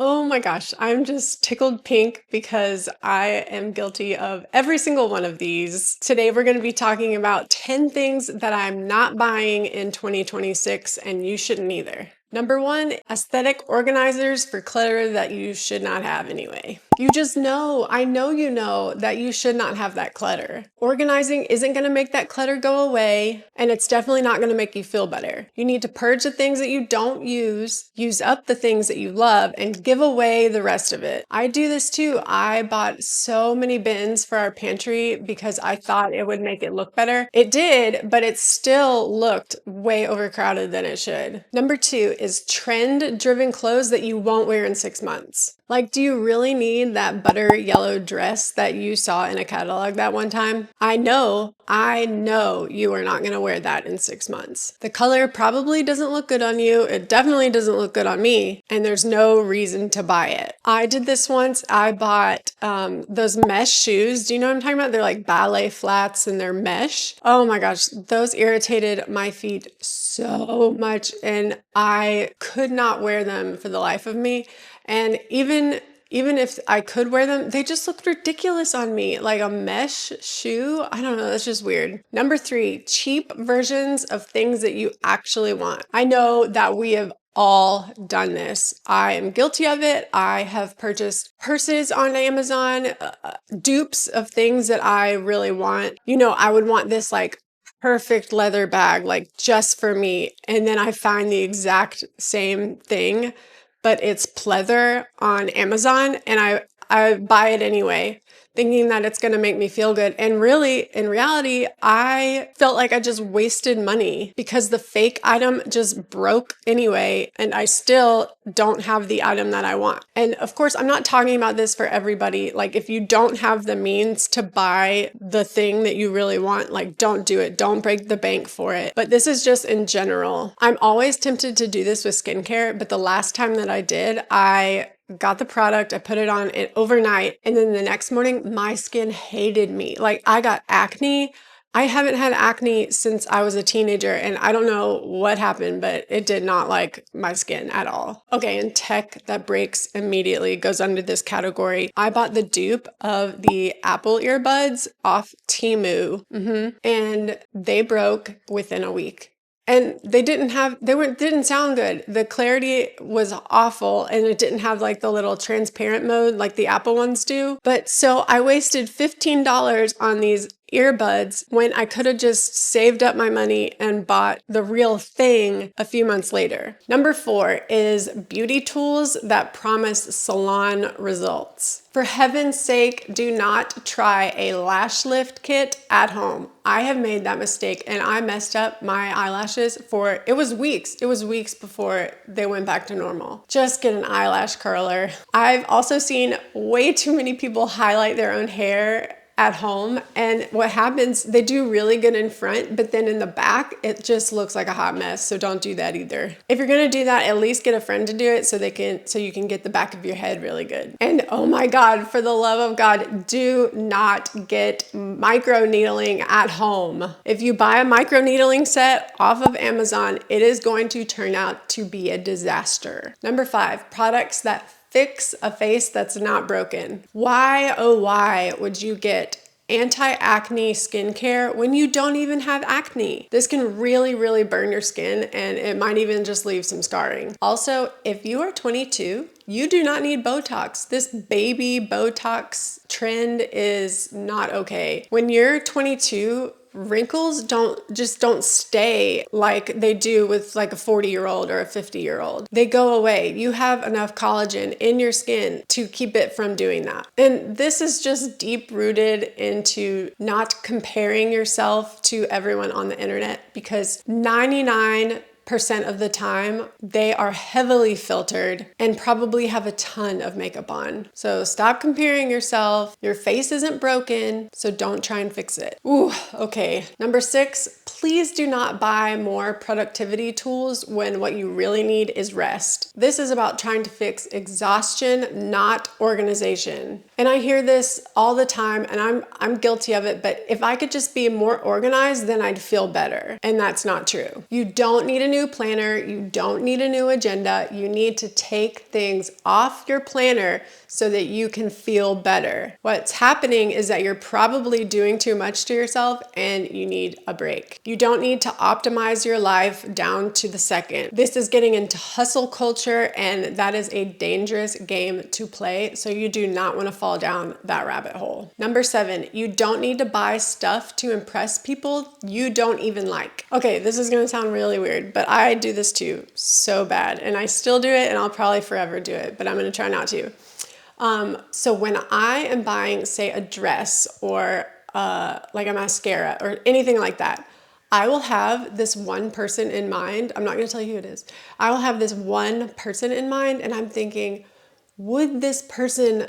Oh my gosh, I'm just tickled pink because I am guilty of every single one of these. Today, we're going to be talking about 10 things that I'm not buying in 2026, and you shouldn't either. Number one, aesthetic organizers for clutter that you should not have anyway. You just know, I know you know that you should not have that clutter. Organizing isn't going to make that clutter go away, and it's definitely not going to make you feel better. You need to purge the things that you don't use up the things that you love, and give away the rest of it. I do this too. I bought so many bins for our pantry because I thought it would make it look better. It did, but it still looked way overcrowded than it should. Number two is trend-driven clothes that you won't wear in 6 months. Like, do you really need that butter yellow dress that you saw in a catalog that one time? I know you are not going to wear that in 6 months. The color probably doesn't look good on you. It definitely doesn't look good on me, and there's no reason to buy it. I did this once. I bought those mesh shoes. Do you know what I'm talking about? They're like ballet flats and they're mesh. Oh my gosh, those irritated my feet so much, and I could not wear them for the life of me. And even if I could wear them, they just looked ridiculous on me. Like a mesh shoe. I don't know. That's just weird. Number three, cheap versions of things that you actually want. I know that we have all done this. I am guilty of it. I have purchased purses on Amazon, dupes of things that I really want. You know, I would want this like perfect leather bag, like just for me. And then I find the exact same thing, but it's pleather on Amazon, and I buy it anyway, thinking that it's going to make me feel good. And really, in reality, I felt like I just wasted money because the fake item just broke anyway, and I still don't have the item that I want. And of course, I'm not talking about this for everybody. Like, if you don't have the means to buy the thing that you really want, like, don't do it. Don't break the bank for it. But this is just in general. I'm always tempted to do this with skincare, but the last time that I did, I got the product, I put it on it overnight, and then the next morning, my skin hated me. Like, I got acne. I haven't had acne since I was a teenager, and I don't know what happened, but it did not like my skin at all. Okay, and tech that breaks immediately goes under this category. I bought the dupe of the Apple earbuds off Temu, and they broke within a week. And they didn't sound good. The clarity was awful, and it didn't have like the little transparent mode like the Apple ones do. But so I wasted $15 on these earbuds when I could have just saved up my money and bought the real thing a few months later. Number four is beauty tools that promise salon results. For heaven's sake, do not try a lash lift kit at home. I have made that mistake, and I messed up my eyelashes it was weeks before they went back to normal. Just get an eyelash curler. I've also seen way too many people highlight their own hair at home, and what happens, they do really good in front, but then in the back it just looks like a hot mess. So don't do that either. If you're gonna do that, at least get a friend to do it so you can get the back of your head really good. And oh my God, for the love of God, do not get micro needling at home. If you buy a micro needling set off of Amazon, it is going to turn out to be a disaster. Number five, products that fix a face that's not broken. Why, oh why would you get anti-acne skincare when you don't even have acne? This can really, really burn your skin, and it might even just leave some scarring. Also, if you are 22, you do not need Botox. This baby Botox trend is not okay. When you're 22, wrinkles don't stay like they do with like a 40-year-old or a 50-year-old. They go away. You have enough collagen in your skin to keep it from doing that. And this is just deep rooted into not comparing yourself to everyone on the internet, because 99% of the time they are heavily filtered and probably have a ton of makeup on. So stop comparing yourself. Your face isn't broken, so don't try and fix it. Ooh, okay. Number six, please do not buy more productivity tools when what you really need is rest. This is about trying to fix exhaustion, not organization. And I hear this all the time, and I'm guilty of it, but if I could just be more organized, then I'd feel better. And that's not true. You don't need an new planner. You don't need a new agenda. You need to take things off your planner so that you can feel better. What's happening is that you're probably doing too much to yourself and you need a break. You don't need to optimize your life down to the second. This is getting into hustle culture, and that is a dangerous game to play. So you do not want to fall down that rabbit hole. Number 7, you don't need to buy stuff to impress people you don't even like. Okay, this is going to sound really weird, but I do this too so bad, and I still do it, and I'll probably forever do it, but I'm going to try not to. So when I am buying, say, a dress or like a mascara or anything like that, I will have this one person in mind. I'm not going to tell you who it is. I will have this one person in mind, and I'm thinking, would this person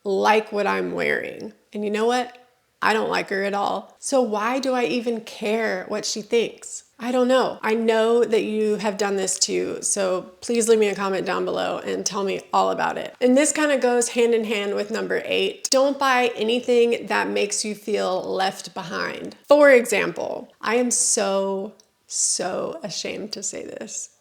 like what I'm wearing? And you know what? I don't like her at all. So why do I even care what she thinks? I don't know. I know that you have done this too. So please leave me a comment down below and tell me all about it. And this kind of goes hand in hand with number 8. Don't buy anything that makes you feel left behind. For example, I am so ashamed to say this.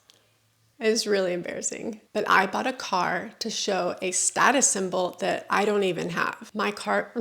It's really embarrassing. But I bought a car to show a status symbol that I don't even have. My car,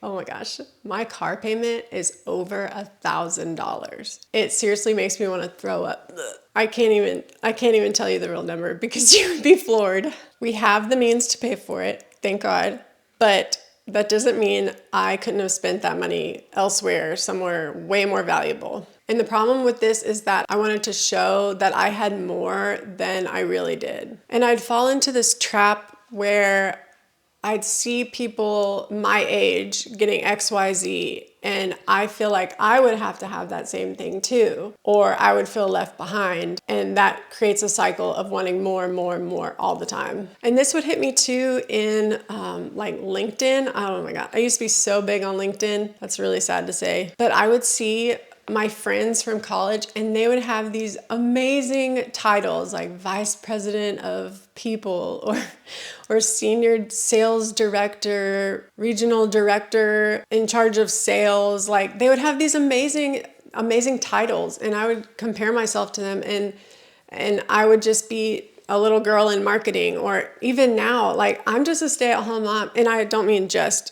oh my gosh, my car payment is over $1,000. It seriously makes me want to throw up. I can't even tell you the real number because you would be floored. We have the means to pay for it, thank God. But that doesn't mean I couldn't have spent that money elsewhere, somewhere way more valuable. And the problem with this is that I wanted to show that I had more than I really did. And I'd fall into this trap where I'd see people my age getting XYZ, and I feel like I would have to have that same thing too, or I would feel left behind. And that creates a cycle of wanting more and more and more all the time. And this would hit me too in like LinkedIn. Oh my God, I used to be so big on LinkedIn. That's really sad to say. But I would see my friends from college, and they would have these amazing titles like vice president of people or senior sales director, regional director in charge of sales. Like they would have these amazing titles, and I would compare myself to them, and I would just be a little girl in marketing. Or even now, like I'm just a stay-at-home mom, and I don't mean just,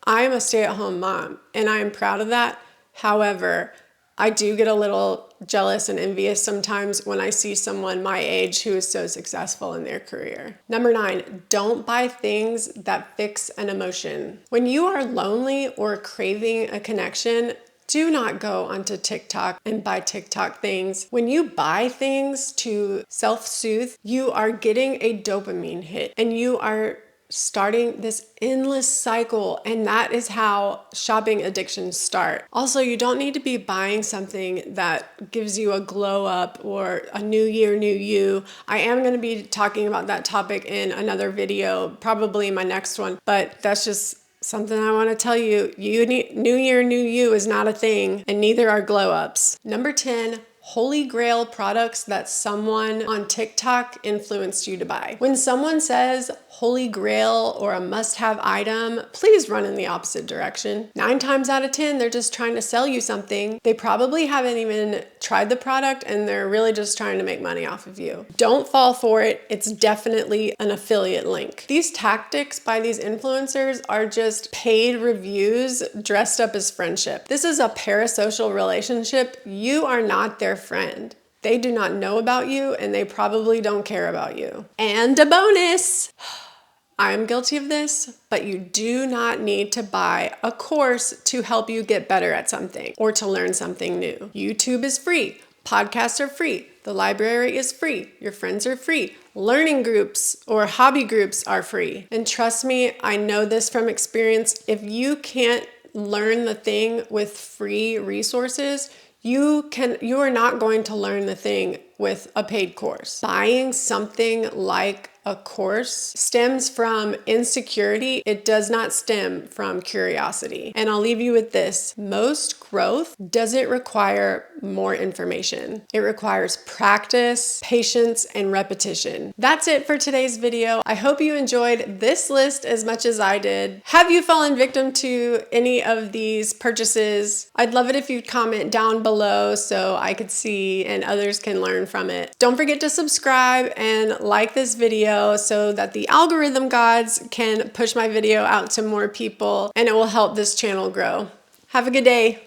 I'm a stay-at-home mom, and I am proud of that. However, I do get a little jealous and envious sometimes when I see someone my age who is so successful in their career. Number 9, don't buy things that fix an emotion. When you are lonely or craving a connection, do not go onto TikTok and buy TikTok things. When you buy things to self-soothe, you are getting a dopamine hit, and you are starting this endless cycle, and that is how shopping addictions start. Also, you don't need to be buying something that gives you a glow up or a new year, new you. I am going to be talking about that topic in another video, probably my next one, but that's just something I want to tell you. New year, new you is not a thing, and neither are glow ups. Number 10, holy grail products that someone on TikTok influenced you to buy. When someone says holy grail or a must-have item, please run in the opposite direction. 9 times out of 10, they're just trying to sell you something. They probably haven't even tried the product, and they're really just trying to make money off of you. Don't fall for it. It's definitely an affiliate link. These tactics by these influencers are just paid reviews dressed up as friendship. This is a parasocial relationship. You are not their friend. They do not know about you, and they probably don't care about you. And a bonus, I am guilty of this, but you do not need to buy a course to help you get better at something or to learn something new. YouTube is free. Podcasts are free. The library is free. Your friends are free. Learning groups or hobby groups are free. And trust me, I know this from experience. If you can't learn the thing with free resources, you are not going to learn the thing with a paid course. Buying something like a course stems from insecurity. It does not stem from curiosity. And I'll leave you with this. Most growth doesn't require more information. It requires practice, patience, and repetition. That's it for today's video. I hope you enjoyed this list as much as I did. Have you fallen victim to any of these purchases? I'd love it if you'd comment down below so I could see and others can learn from it. Don't forget to subscribe and like this video so that the algorithm gods can push my video out to more people and it will help this channel grow. Have a good day.